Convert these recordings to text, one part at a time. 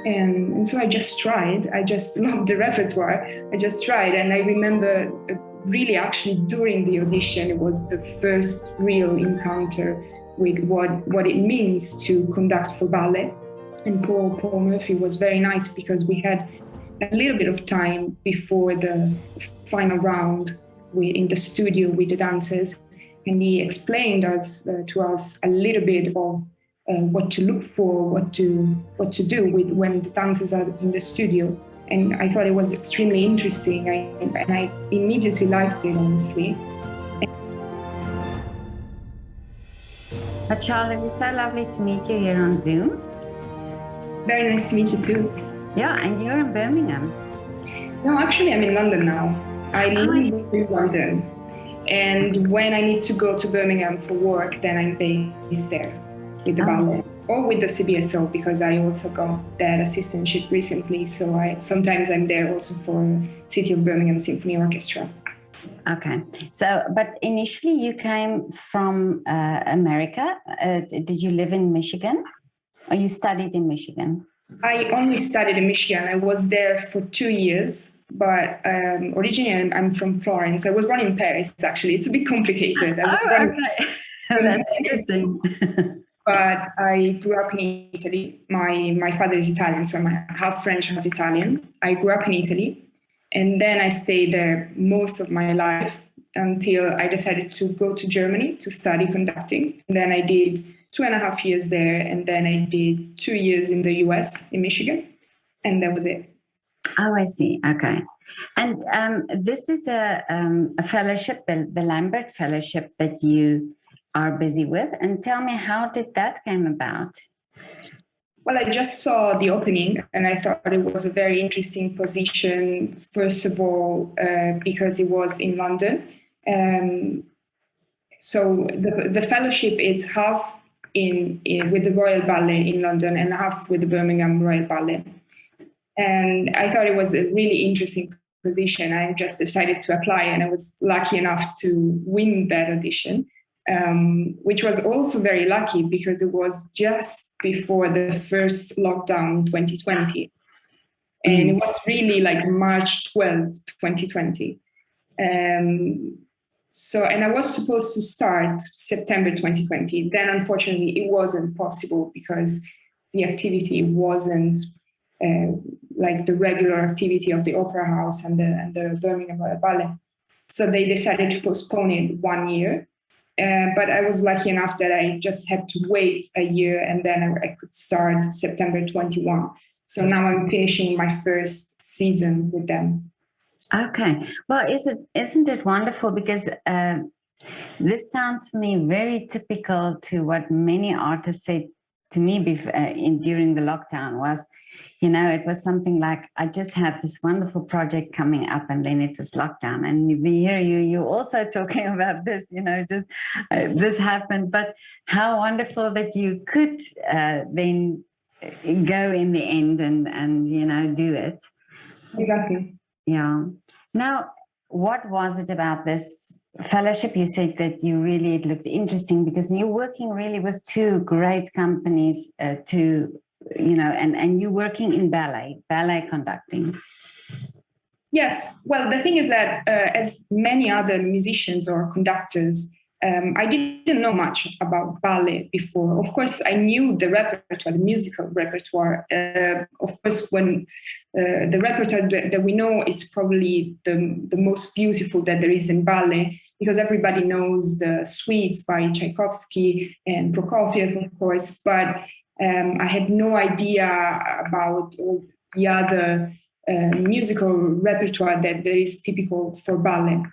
And so I just tried. I just loved the repertoire. I just tried. And I remember really actually during the audition, it was the first real encounter with what it means to conduct for ballet. And Paul Murphy was very nice because we had a little bit of time before the final round in the studio with the dancers. And he explained to us a little bit of what to look for, what to do when the dancers are in the studio. And I thought it was extremely interesting, and I immediately liked it, honestly. But Charlotte, it's so lovely to meet you here on Zoom. Very nice to meet you too. Yeah, and you're in Birmingham. No, actually I'm in London now. I live in London. And when I need to go to Birmingham for work, then I'm based there with the ballet or with the CBSO, because I also got that assistantship recently. So sometimes I'm there also for City of Birmingham Symphony Orchestra. Okay. So, but initially you came from America. Did you live in Michigan? Or you studied in Michigan? I only studied in Michigan. I was there for 2 years, but originally I'm from Florence. I was born in Paris, actually. It's a bit complicated. Okay. That's interesting. But I grew up in Italy. My father is Italian, so I'm half French, half Italian. I grew up in Italy, and then I stayed there most of my life until I decided to go to Germany to study conducting. And then I did 2.5 years there, and then I did 2 years in the US, in Michigan, and that was it. Oh, I see. Okay. And this is a fellowship, the Lambert Fellowship, that you are busy with. And tell me, how did that came about? Well, I just saw the opening and I thought it was a very interesting position, first of all, because it was in London. So the fellowship is half with the Royal Ballet in London and half with the Birmingham Royal Ballet. And I thought it was a really interesting position. I just decided to apply, and I was lucky enough to win that audition, which was also very lucky because it was just before the first lockdown, 2020. And it was really like March 12th, 2020. And I was supposed to start September 2020. Then, unfortunately, it wasn't possible because the activity wasn't like the regular activity of the Opera House and the Birmingham Royal Ballet. So they decided to postpone it 1 year. But I was lucky enough that I just had to wait a year, and then I could start September 21. So now I'm finishing my first season with them. Okay. Well, isn't it wonderful? Because this sounds for me very typical to what many artists said to me during the lockdown was, it was something like, I just had this wonderful project coming up and then it was lockdown. And we hear you also talking about this, just this happened. But how wonderful that you could then go in the end and do it. Exactly. Yeah. Now, what was it about this fellowship? You said that it looked interesting because you're working really with two great companies and you're working in ballet conducting. Yes. Well, the thing is that as many other musicians or conductors, I didn't know much about ballet before. Of course, I knew the repertoire, the musical repertoire. Of course, when the repertoire that we know is probably the most beautiful that there is in ballet, because everybody knows the suites by Tchaikovsky and Prokofiev, of course. But I had no idea about all the other musical repertoire that there is typical for ballet.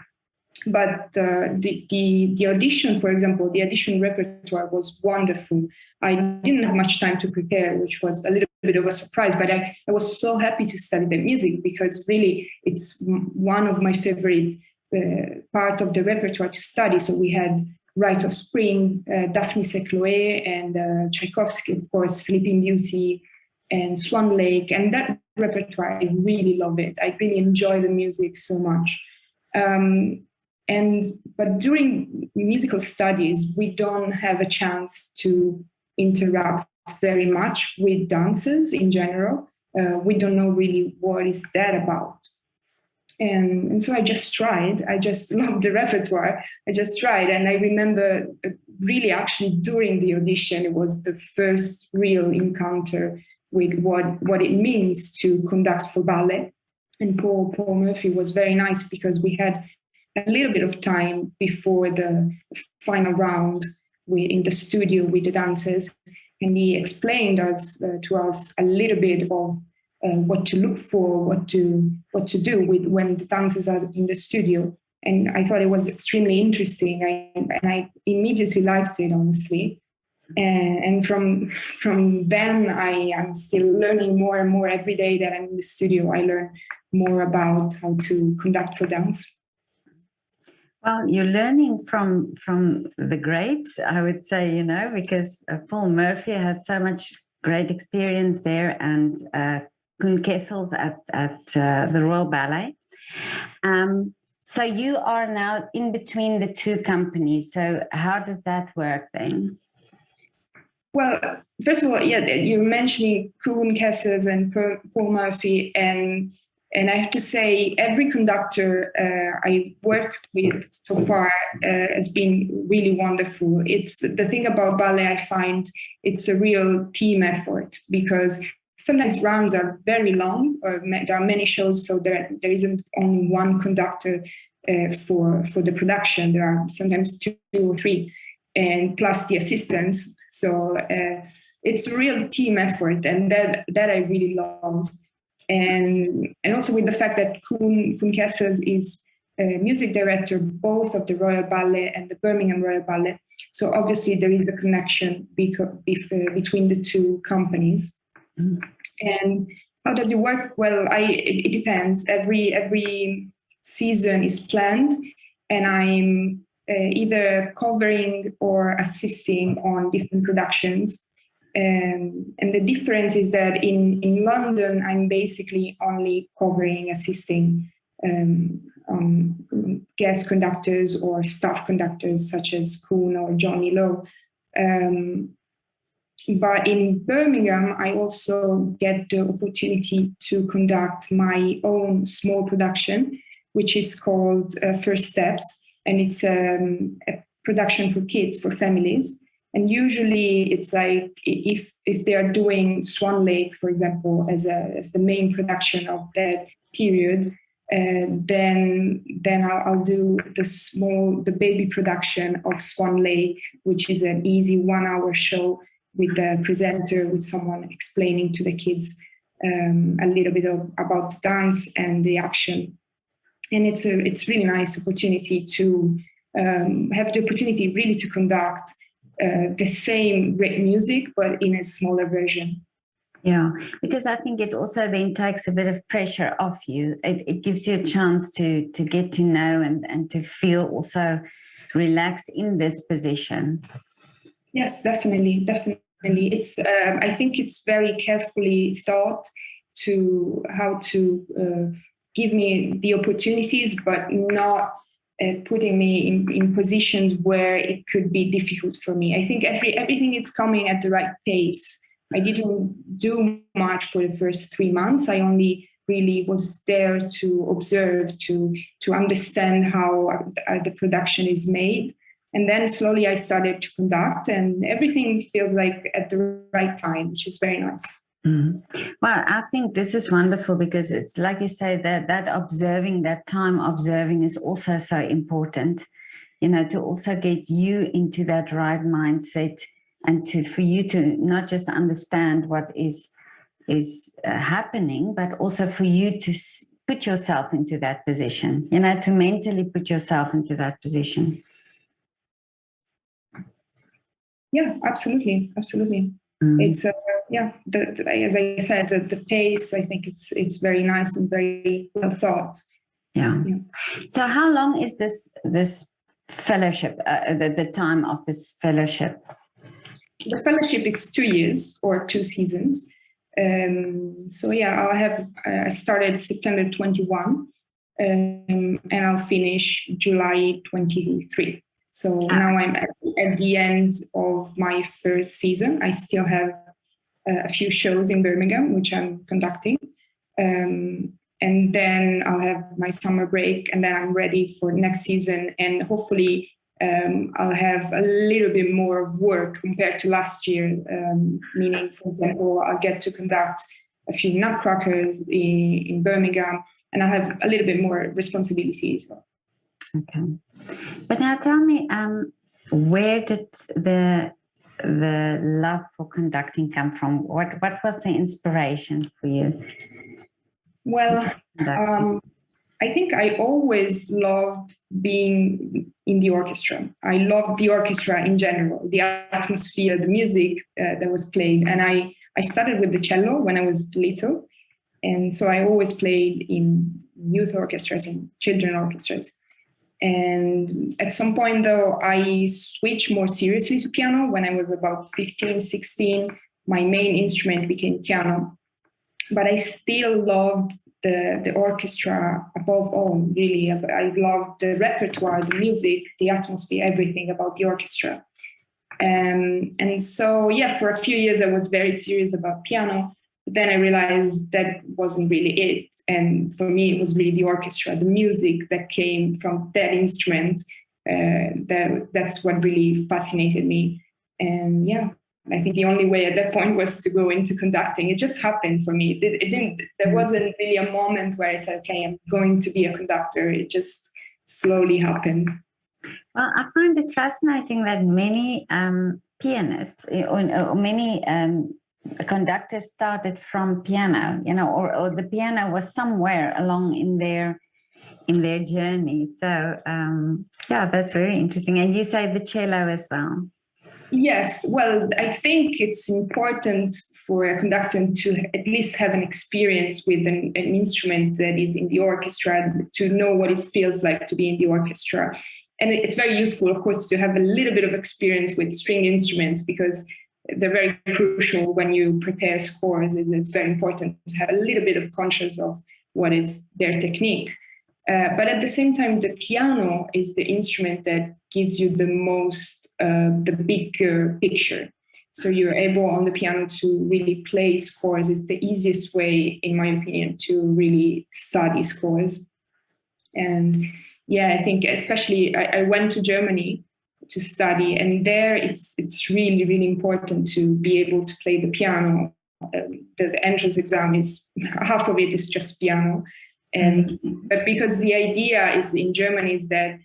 But the audition, for example, the audition repertoire was wonderful. I didn't have much time to prepare, which was a little bit of a surprise, but I was so happy to study the music because really it's one of my favorite part of the repertoire to study. So we had Rite of Spring, Daphnis et Chloé, and Tchaikovsky, of course, Sleeping Beauty, and Swan Lake. And that repertoire, I really love it. I really enjoy the music so much. But during musical studies, we don't have a chance to interrupt very much with dances in general. We don't know really what is that about. And so I just tried. I just loved the repertoire. I just tried. And I remember really actually during the audition, it was the first real encounter with what it means to conduct for ballet. And Paul Murphy was very nice because we had a little bit of time before the final round in the studio with the dancers. And he explained to us a little bit of what to look for, what to do when the dancers are in the studio. And I thought it was extremely interesting. And I immediately liked it, honestly. And from then, I am still learning more and more every day that I'm in the studio. I learn more about how to conduct for dance. Well, you're learning from the greats, I would say, because Paul Murphy has so much great experience there, and Koen Kessels at the Royal Ballet. So you are now in between the two companies. So how does that work then? Well, first of all, you're mentioning Koen Kessels and Paul Murphy, and I have to say, every conductor I worked with so far has been really wonderful. It's the thing about ballet, I find it's a real team effort, because sometimes runs are very long, or there are many shows, so there isn't only one conductor for the production. There are sometimes 2 or 3, and plus the assistants. So it's a real team effort, and that I really love. And also with the fact that Koen Kessels is a music director both of the Royal Ballet and the Birmingham Royal Ballet. So obviously there is a connection between the two companies. Mm. And how does it work? Well, it depends. Every season is planned, and I'm either covering or assisting on different productions. And the difference is that in London, I'm basically only covering, assisting on guest conductors or staff conductors such as Koen or Johnny Lowe. But in Birmingham, I also get the opportunity to conduct my own small production, which is called First Steps. And it's a production for kids, for families. And usually it's like if they are doing Swan Lake, for example, as the main production of that period, then I'll do the baby production of Swan Lake, which is an easy 1-hour show with the presenter, with someone explaining to the kids a little bit about the dance and the action. And it's really nice opportunity to have the opportunity really to conduct the same great music, but in a smaller version. Yeah, because I think it also then takes a bit of pressure off you. It gives you a chance to get to know and to feel also relaxed in this position. Yes, definitely. It's I think it's very carefully thought to how to give me the opportunities, but not putting me in positions where it could be difficult for me. I think everything is coming at the right pace. I didn't do much for the first 3 months. I only really was there to observe, to understand how the production is made. And then slowly I started to conduct, and everything feels like at the right time, which is very nice. Mm-hmm. Well, I think this is wonderful because it's like you say, that observing, that time observing is also so important, to also get you into that right mindset, and for you to not just understand what is happening, but also for you to put yourself into that position, to mentally put yourself into that position. Yeah, absolutely. Mm-hmm. It's as I said, the pace, I think it's very nice and very well thought. Yeah. So how long is this fellowship, the time of this fellowship? The fellowship is 2 years or 2 seasons. I started September 21 and I'll finish July 23. So now I'm at the end of my first season. I still have a few shows in Birmingham, which I'm conducting. And then I'll have my summer break, and then I'm ready for next season. And hopefully I'll have a little bit more of work compared to last year, meaning, for example, I'll get to conduct a few nutcrackers in Birmingham, and I'll have a little bit more responsibilities. Okay. But now tell me, where did the love for conducting come from? What was the inspiration for you? Well, I think I always loved being in the orchestra. I loved the orchestra in general, the atmosphere, the music that was played. And I started with the cello when I was little. And so I always played in youth orchestras and children orchestras. And at some point, though, I switched more seriously to piano. When I was about 15, 16, my main instrument became piano. But I still loved the orchestra above all, really. I loved the repertoire, the music, the atmosphere, everything about the orchestra. And so, yeah, for a few years, I was very serious about piano. But then I realized that wasn't really it. And for me, it was really the orchestra, the music that came from that instrument. That's what really fascinated me. And yeah, I think the only way at that point was to go into conducting. It just happened for me. It didn't. There wasn't really a moment where I said, "Okay, I'm going to be a conductor." It just slowly happened. Well, I find it fascinating that many pianists or many conductors started from piano, or the piano was somewhere along in their journey. So yeah, that's very interesting. And you say the cello as well. Yes, well, I think it's important for a conductor to at least have an experience with an instrument that is in the orchestra, to know what it feels like to be in the orchestra. And it's very useful, of course, to have a little bit of experience with string instruments, because they're very crucial when you prepare scores. It's very important to have a little bit of conscious of what is their technique. But at the same time, the piano is the instrument that gives you the most, the bigger picture. So you're able on the piano to really play scores. It's the easiest way, in my opinion, to really study scores. And yeah, I think especially I went to Germany to study, and there it's really, really important to be able to play the piano. The entrance exam is, half of it is just piano. And but because the idea is in Germany is that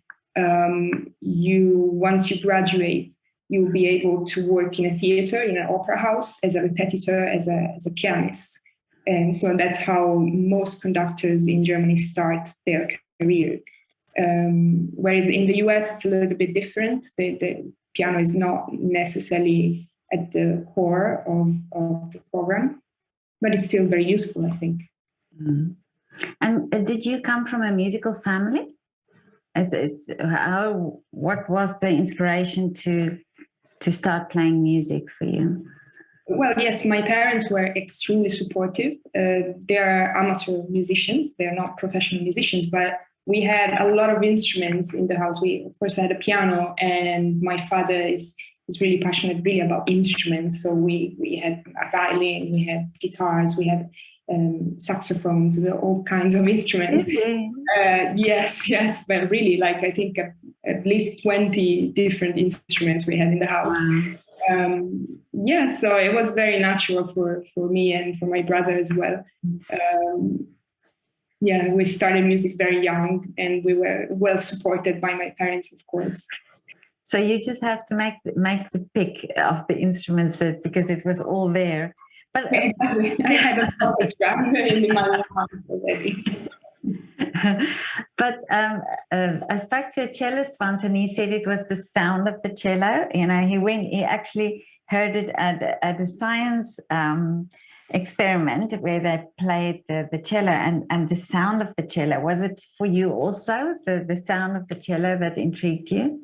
once you graduate, you'll be able to work in a theater, in an opera house, as a repetitor, as a pianist. And so that's how most conductors in Germany start their career. Whereas in the US, it's a little bit different. The piano is not necessarily at the core of the program, but it's still very useful, I think. Mm. And did you come from a musical family? What was the inspiration to start playing music for you? Well, yes, my parents were extremely supportive. They are amateur musicians. They're not professional musicians, but we had a lot of instruments in the house. We, of course, had a piano, and my father is really passionate really about instruments. So we had a violin, we had guitars, we had saxophones, all kinds of instruments. Okay. Yes, but really, like, I think at least 20 different instruments we had in the house. Wow. So it was very natural for me and for my brother as well. We started music very young, and we were well supported by my parents, of course. So you just have to make the pick of the instruments because it was all there. But exactly. I had an orchestra in my house already. But I spoke to a cellist once, and he said it was the sound of the cello. He actually heard it at a science experiment where they played the cello and the sound of the cello. Was it for you also, the sound of the cello that intrigued you?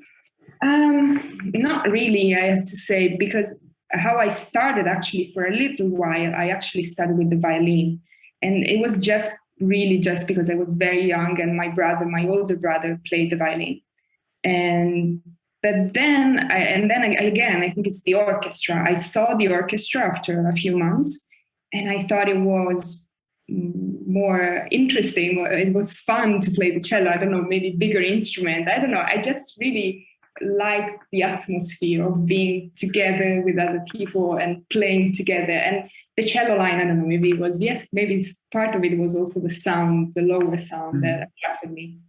Not really, I have to say, because how I started, actually, for a little while, I actually started with the violin. And it was just because I was very young, and my older brother played the violin. But then, again, I think it's the orchestra. I saw the orchestra after a few months, and I thought it was more interesting. It was fun to play the cello. I don't know, maybe bigger instrument. I don't know. I just really liked the atmosphere of being together with other people and playing together. And the cello line, I don't know, maybe it was, yes, maybe part of it was also the sound, the lower sound that attracted me.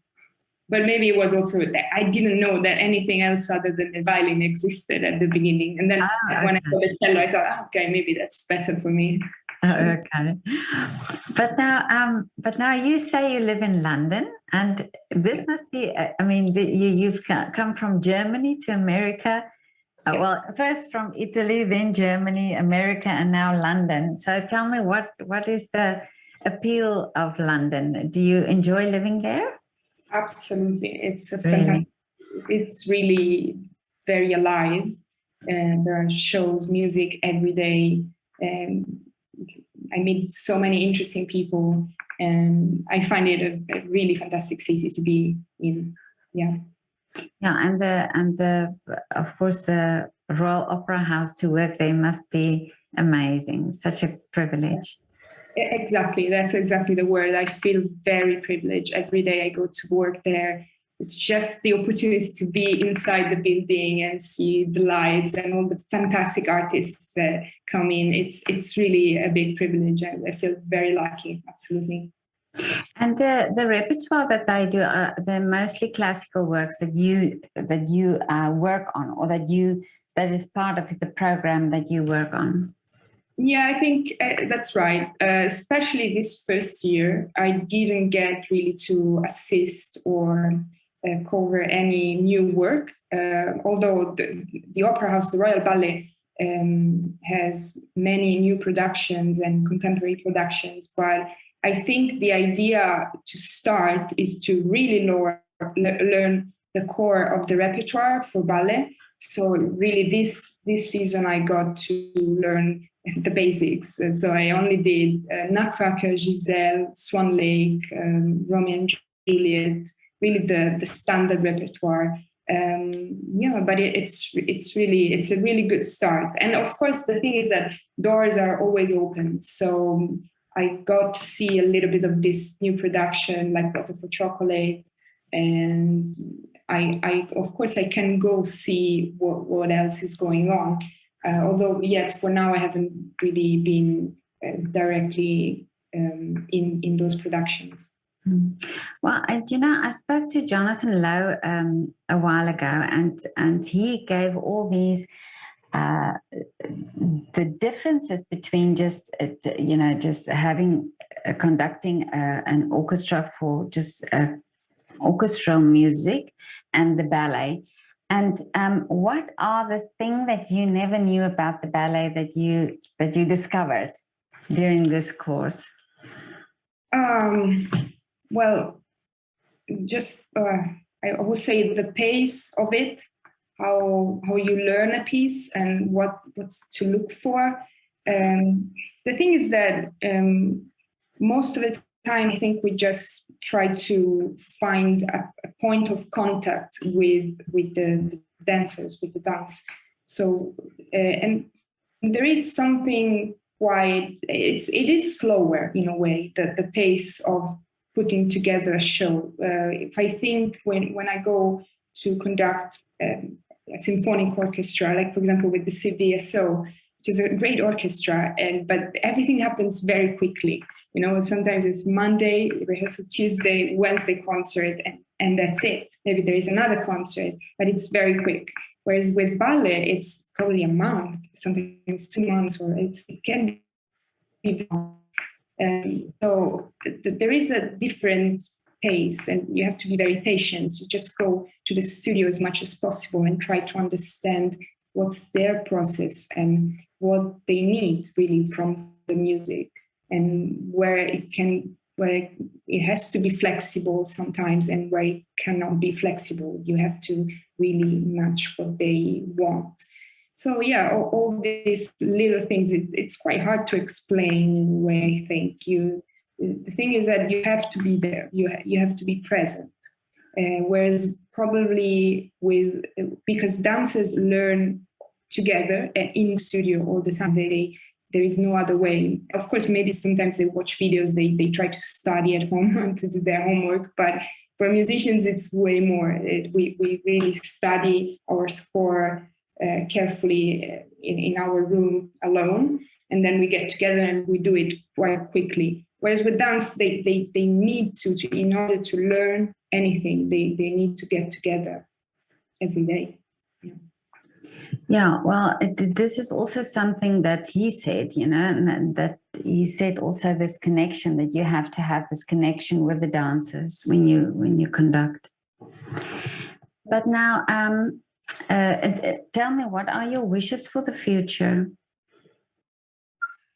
But maybe it was also that I didn't know that anything else other than the violin existed at the beginning. And then when I saw the cello, I thought, okay, maybe that's better for me. Okay. But now you say you live in London, and this must be, you've come from Germany to America. Well, first from Italy, then Germany, America, and now London. So tell me, what is the appeal of London? Do you enjoy living there? Absolutely. It's a fantastic, it's really very alive. There are shows, music every day. I meet so many interesting people, and I find it a really fantastic city to be in. Yeah. Yeah, and of course the Royal Opera House, to work there must be amazing. Such a privilege. Exactly. That's exactly the word. I feel very privileged. Every day I go to work there. It's just the opportunity to be inside the building and see the lights and all the fantastic artists that come in. It's really a big privilege. I feel very lucky. Absolutely. And the repertoire that they do, they're mostly classical works that you work on, or that is part of the program that you work on. Yeah, I think that's right. Especially this first year, I didn't get really to assist or cover any new work. Although the Opera House, the Royal Ballet, has many new productions and contemporary productions, but I think the idea to start is to really learn the core of the repertoire for ballet. So really this season I got to learn the basics. So I only did Nutcracker, Giselle, Swan Lake, Romeo and Juliet, really the standard repertoire. But it's a really good start. And of course, the thing is that doors are always open. So I got to see a little bit of this new production, like Butter for Chocolate, and I of course I can go see what else is going on. Although yes, for now I haven't really been directly in those productions. Well, I spoke to Jonathan Lowe a while ago, and he gave all these the differences between just having conducting an orchestra for just orchestral music and the ballet. And what are the things that you never knew about the ballet that you discovered during this course? Well, just I would say the pace of it, how you learn a piece and what's to look for. The thing is that most of the time, I think we just try to find a point of contact with the dancers, with the dance. So, and there is something quite, it is slower in a way, the pace of putting together a show. If I think when I go to conduct a symphonic orchestra, like for example with the CVSO, which is a great orchestra, but everything happens very quickly. Sometimes it's Monday, rehearsal Tuesday, Wednesday concert, and that's it. Maybe there is another concert, but it's very quick. Whereas with ballet, it's probably a month, sometimes 2 months, or it can be long. So there is a different pace, and you have to be very patient. You just go to the studio as much as possible and try to understand what's their process and what they need really from the music, and where it has to be flexible sometimes and where it cannot be flexible. You have to really match what they want. So yeah, all these little things, it's quite hard to explain in a way, I think. The thing is that you have to be there. You have to be present. whereas probably because dancers learn together in studio all the time. There is no other way. Of course, maybe sometimes they watch videos, they try to study at home to do their homework, but for musicians, it's way more. We really study our score carefully in our room alone, and then we get together and we do it quite quickly. Whereas with dance, they need to in order to learn anything, they need to get together every day. Yeah, well, this is also something that he said, and that he said also this connection, that you have to have this connection with the dancers when you conduct. But now, tell me, what are your wishes for the future?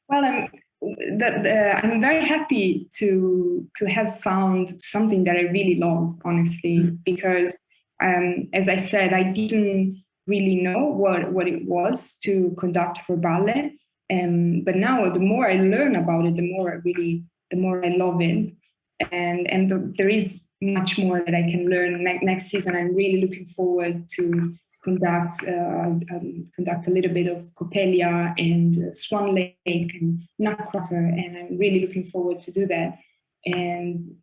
Well, I'm very happy to have found something that I really love, honestly, because as I said, I didn't really know what it was to conduct for ballet. But now the more I learn about it, the more I love it. And there is much more that I can learn next season. I'm really looking forward to conduct a little bit of Coppelia and Swan Lake and Nutcracker, and I'm really looking forward to do that. And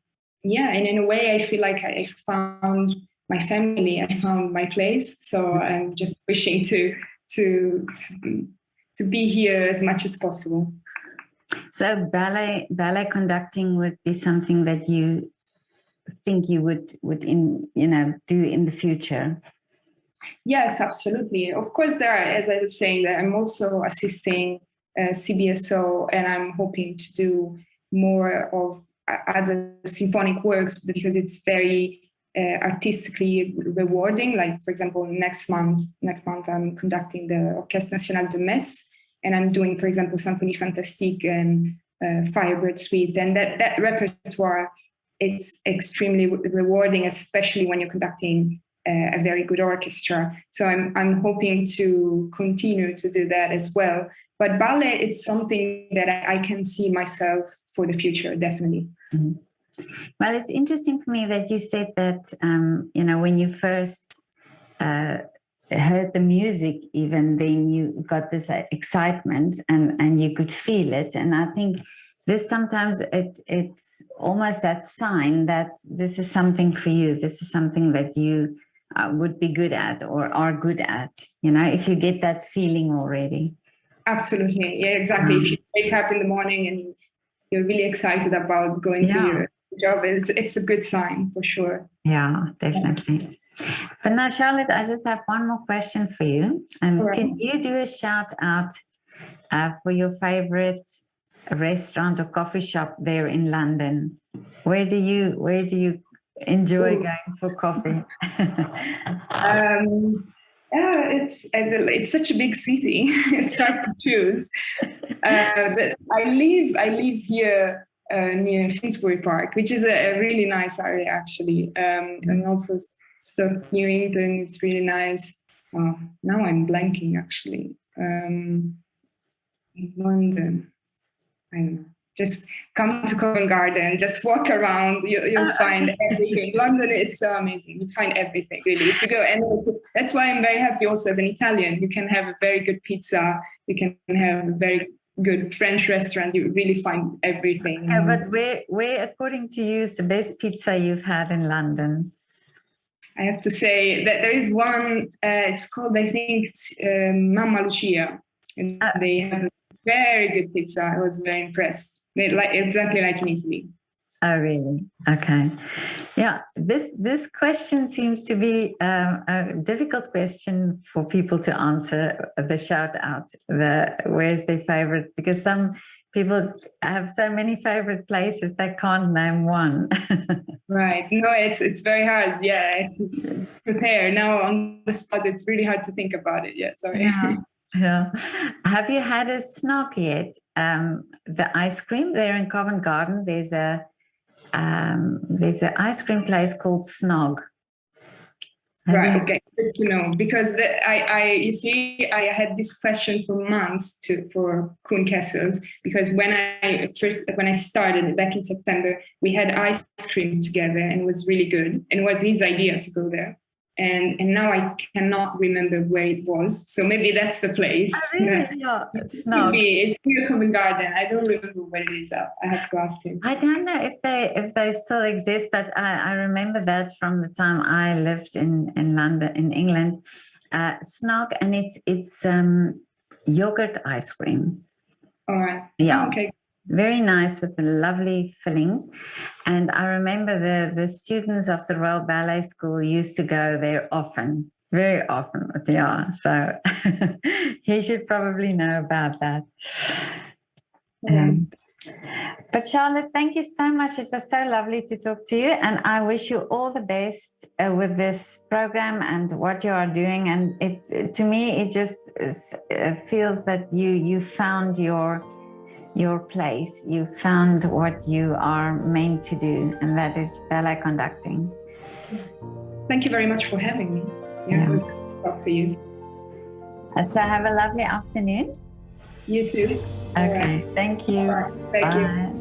yeah, and in a way, I feel like I found my family, I found my place. So I'm just wishing to be here as much as possible. So ballet conducting would be something that you think you would do in the future? Yes, absolutely. Of course, there are, as I was saying, that I'm also assisting CBSO, and I'm hoping to do more of other symphonic works because it's very artistically rewarding. Like, for example, next month I'm conducting the Orchestre Nationale de Metz, and I'm doing, for example, Symphonie Fantastique and Firebird Suite, and that repertoire, it's extremely rewarding, especially when you're conducting a very good orchestra. So I'm hoping to continue to do that as well. But ballet, it's something that I can see myself for the future, definitely. Mm-hmm. Well, it's interesting for me that you said that, when you first heard the music, even then you got this excitement and you could feel it. And I think this sometimes it's almost that sign that this is something for you. This is something that you would be good at or are good at, if you get that feeling already. Absolutely. Yeah, exactly. If you wake up in the morning and you're really excited about going to your job, it's a good sign for sure. Yeah, definitely. But now, Charlotte, I just have one more question for you. And can you do a shout out for your favorite restaurant or coffee shop there in London? Where do you enjoy going for coffee? It's such a big city. It's hard to choose. But I live here near Finsbury Park, which is a really nice area actually, and also Stoke Newington. It's really nice. Now I'm blanking actually. In London, I don't know. Just come to Covent Garden, just walk around, you'll find everything. London, it's so amazing. You find everything, really. If you go, and that's why I'm very happy also as an Italian. You can have a very good pizza, you can have a very good French restaurant, you really find everything. Yeah, but where, according to you, is the best pizza you've had in London? I have to say that there is one, it's called, I think, Mamma Lucia. And they have very good pizza. I was very impressed. Exactly like in Italy. Oh, really? Okay. Yeah, this question seems to be a difficult question for people to answer, the shout out, where's their favorite, because some people have so many favorite places they can't name one. Right. No, it's very hard. Yeah. Prepare. Now on the spot, it's really hard to think about it. Yeah, sorry. Yeah. Have you had a snog yet? The ice cream there in Covent Garden, there's an ice cream place called Snog. Right. Okay. Good to know, because you see, I had this question for months for Kuhn Kessels, because when I started back in September, we had ice cream together and it was really good, and it was his idea to go there. And now I cannot remember where it was. So maybe that's the place. Oh, really? Yeah, it's not. It's near Covent Garden. I don't remember where it is. I have to ask him. I don't know if they still exist, but I remember that from the time I lived in London, in England. Snog, and it's yogurt ice cream. All right. Yeah. Oh, okay. Very nice with the lovely fillings. And I remember the students of the Royal Ballet School used to go there often, very often. Yeah, so he should probably know about that. But Charlotte, thank you so much. It was so lovely to talk to you, and I wish you all the best with this program and what you are doing. And it, to me, it just feels that you found your place. You found what you are meant to do, and that is ballet conducting. Thank you very much for having me. It was good to talk to you. So have a lovely afternoon. You too. Okay, thank you. Thank you.